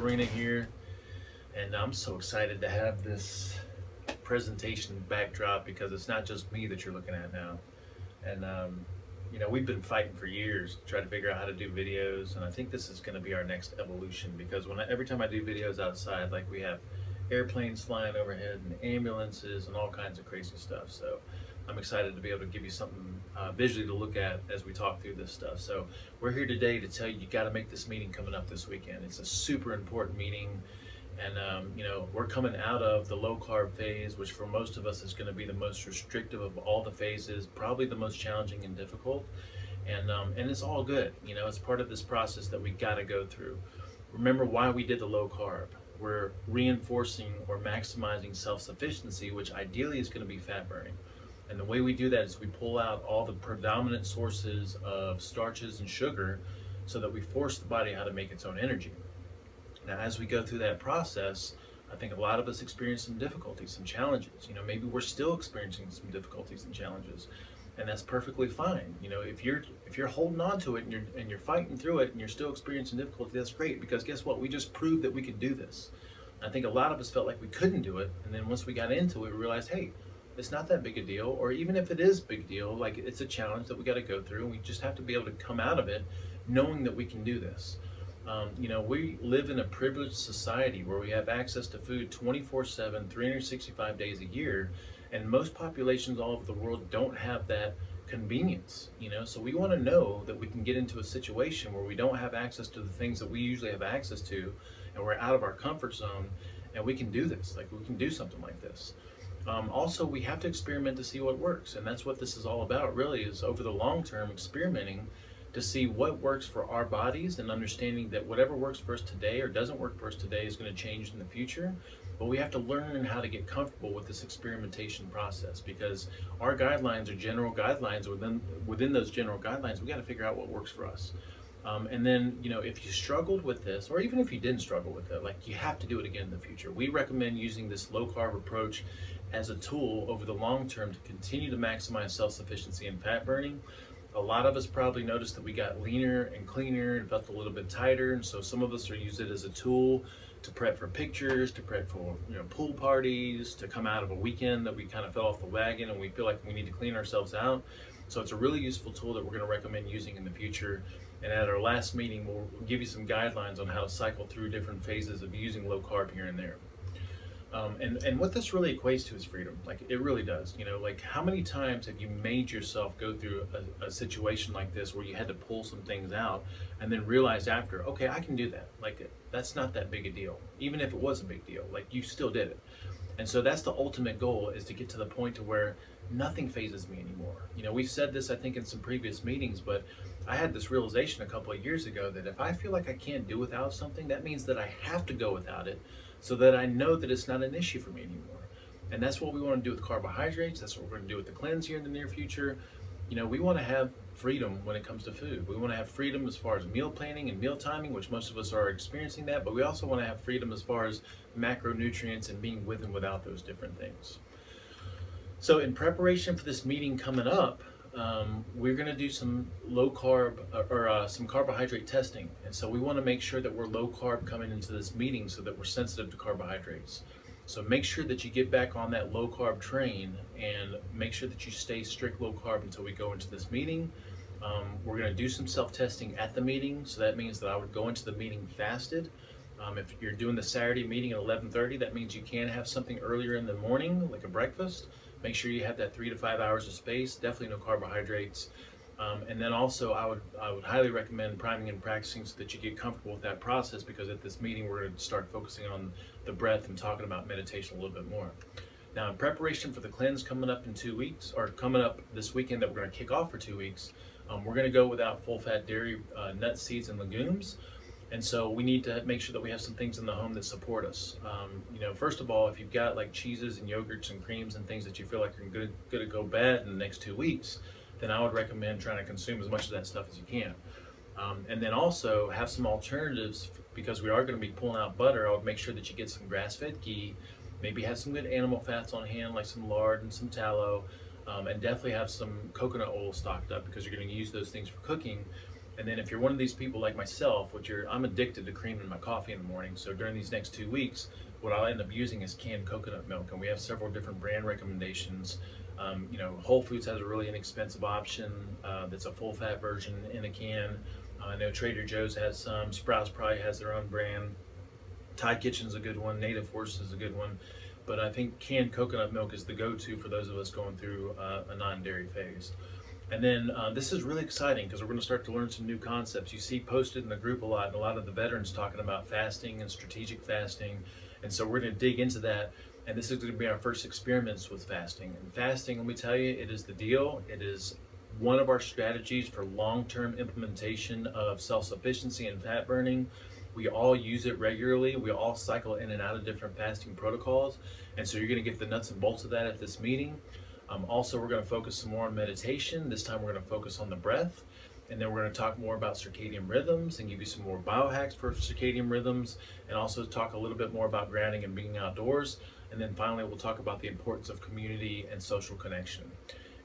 Serena here, and I'm so excited to have this presentation backdrop because it's not just me that you're looking at now. And we've been fighting for years to try to figure out how to do videos, and I think this is going to be our next evolution because every time I do videos outside, like we have airplanes flying overhead and ambulances and all kinds of crazy stuff. So I'm excited to be able to give you something visually to look at as we talk through this stuff. So we're here today to tell you, you got to make this meeting coming up this weekend. It's a super important meeting. And we're coming out of the low carb phase, which for most of us is going to be the most restrictive of all the phases, probably the most challenging and difficult. And it's all good. It's part of this process that we got to go through. Remember why we did the low carb. We're reinforcing or maximizing self-sufficiency, which ideally is going to be fat burning. And the way we do that is we pull out all the predominant sources of starches and sugar so that we force the body how to make its own energy. Now, as we go through that process, I think a lot of us experience some difficulties, some challenges. Maybe we're still experiencing some difficulties and challenges, and that's perfectly fine. If you're holding on to it and you're fighting through it and you're still experiencing difficulty, that's great, because guess what? We just proved that we could do this. I think a lot of us felt like we couldn't do it, and then once we got into it, we realized, hey, it's not that big a deal, or even if it is a big deal, like it's a challenge that we got to go through, and we just have to be able to come out of it knowing that we can do this. We live in a privileged society where we have access to food 24/7, 365 days a year, and most populations all over the world don't have that convenience. So we want to know that we can get into a situation where we don't have access to the things that we usually have access to, and we're out of our comfort zone, and we can do this, like we can do something like this. Also, we have to experiment to see what works, and that's what this is all about, really, is over the long term experimenting to see what works for our bodies, and understanding that whatever works for us today or doesn't work for us today is going to change in the future. But we have to learn how to get comfortable with this experimentation process, because our guidelines are general guidelines. Within those general guidelines, we got to figure out what works for us. And then, if you struggled with this, or even if you didn't struggle with it, like, you have to do it again in the future. We recommend using this low carb approach as a tool over the long term to continue to maximize self-sufficiency and fat burning. A lot of us probably noticed that we got leaner and cleaner and felt a little bit tighter, and so some of us are using it as a tool to prep for pictures, to prep for pool parties, to come out of a weekend that we kind of fell off the wagon and we feel like we need to clean ourselves out. So it's a really useful tool that we're going to recommend using in the future. And at our last meeting, we'll give you some guidelines on how to cycle through different phases of using low carb here and there. And what this really equates to is freedom. Like, it really does. Like, how many times have you made yourself go through a situation like this where you had to pull some things out and then realize after, okay, I can do that. Like, that's not that big a deal. Even if it was a big deal, like, you still did it. And so that's the ultimate goal, is to get to the point to where nothing phases me anymore. We've said this, I think, in some previous meetings, but I had this realization a couple of years ago that if I feel like I can't do without something, that means that I have to go without it, so that I know that it's not an issue for me anymore. And that's what we want to do with carbohydrates. That's what we're going to do with the cleanse here in the near future. We want to have freedom when it comes to food. We want to have freedom as far as meal planning and meal timing, which most of us are experiencing that, but we also want to have freedom as far as macronutrients and being with and without those different things. So in preparation for this meeting coming up, we're going to do some low carb or some carbohydrate testing. And so we want to make sure that we're low carb coming into this meeting so that we're sensitive to carbohydrates. So make sure that you get back on that low carb train and make sure that you stay strict low carb until we go into this meeting. We're going to do some self-testing at the meeting. So that means that I would go into the meeting fasted. If you're doing the Saturday meeting at 11:30, that means you can have something earlier in the morning, like a breakfast. Make sure you have that 3 to 5 hours of space, definitely no carbohydrates. And then also I would highly recommend priming and practicing so that you get comfortable with that process, because at this meeting we're going to start focusing on the breath and talking about meditation a little bit more. Now, in preparation for the cleanse coming up in 2 weeks, or coming up this weekend that we're going to kick off for 2 weeks, we're going to go without full-fat dairy, nuts, seeds, and legumes. And so we need to make sure that we have some things in the home that support us. First of all, if you've got like cheeses and yogurts and creams and things that you feel like are going to go bad in the next 2 weeks, then I would recommend trying to consume as much of that stuff as you can. And then also have some alternatives, because we are going to be pulling out butter. I would make sure that you get some grass-fed ghee, maybe have some good animal fats on hand, like some lard and some tallow, and definitely have some coconut oil stocked up, because you're going to use those things for cooking. And then if you're one of these people like myself, I'm addicted to cream in my coffee in the morning. So during these next 2 weeks, what I'll end up using is canned coconut milk, and we have several different brand recommendations. Whole Foods has a really inexpensive option that's a full-fat version in a can. I know Trader Joe's has some. Sprouts probably has their own brand. Thai Kitchen's a good one. Native Force is a good one. But I think canned coconut milk is the go-to for those of us going through a non-dairy phase. And then this is really exciting because we're going to start to learn some new concepts. You see posted in the group a lot, and a lot of the veterans talking about fasting and strategic fasting. And so we're going to dig into that. And this is going to be our first experiments with fasting. And fasting, let me tell you, it is the deal. It is one of our strategies for long-term implementation of self-sufficiency and fat burning. We all use it regularly. We all cycle in and out of different fasting protocols. And so you're going to get the nuts and bolts of that at this meeting. Also, we're going to focus some more on meditation. This time we're going to focus on the breath. And then we're going to talk more about circadian rhythms and give you some more biohacks for circadian rhythms, and also talk a little bit more about grounding and being outdoors. And then finally, we'll talk about the importance of community and social connection.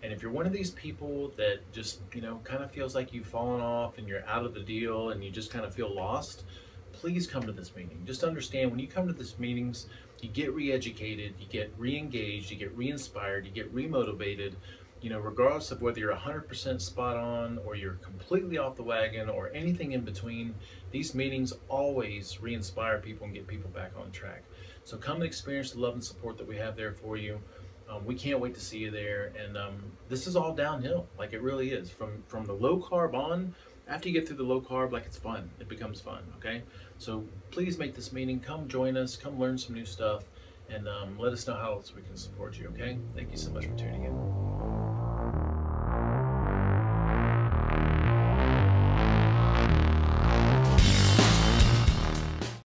And if you're one of these people that just, kind of feels like you've fallen off and you're out of the deal and you just kind of feel lost, please come to this meeting. Just understand, when you come to these meetings, you get re-educated, you get re-engaged, you get re-inspired, you get re-motivated. Regardless of whether you're 100% spot on or you're completely off the wagon or anything in between, these meetings always re-inspire people and get people back on track. So come and experience the love and support that we have there for you. We can't wait to see you there. And this is all downhill, like it really is. From the low carb on, after you get through the low carb, like it's fun. It becomes fun, okay? So please make this meeting. Come join us. Come learn some new stuff. And let us know how else we can support you, okay? Thank you so much for tuning in.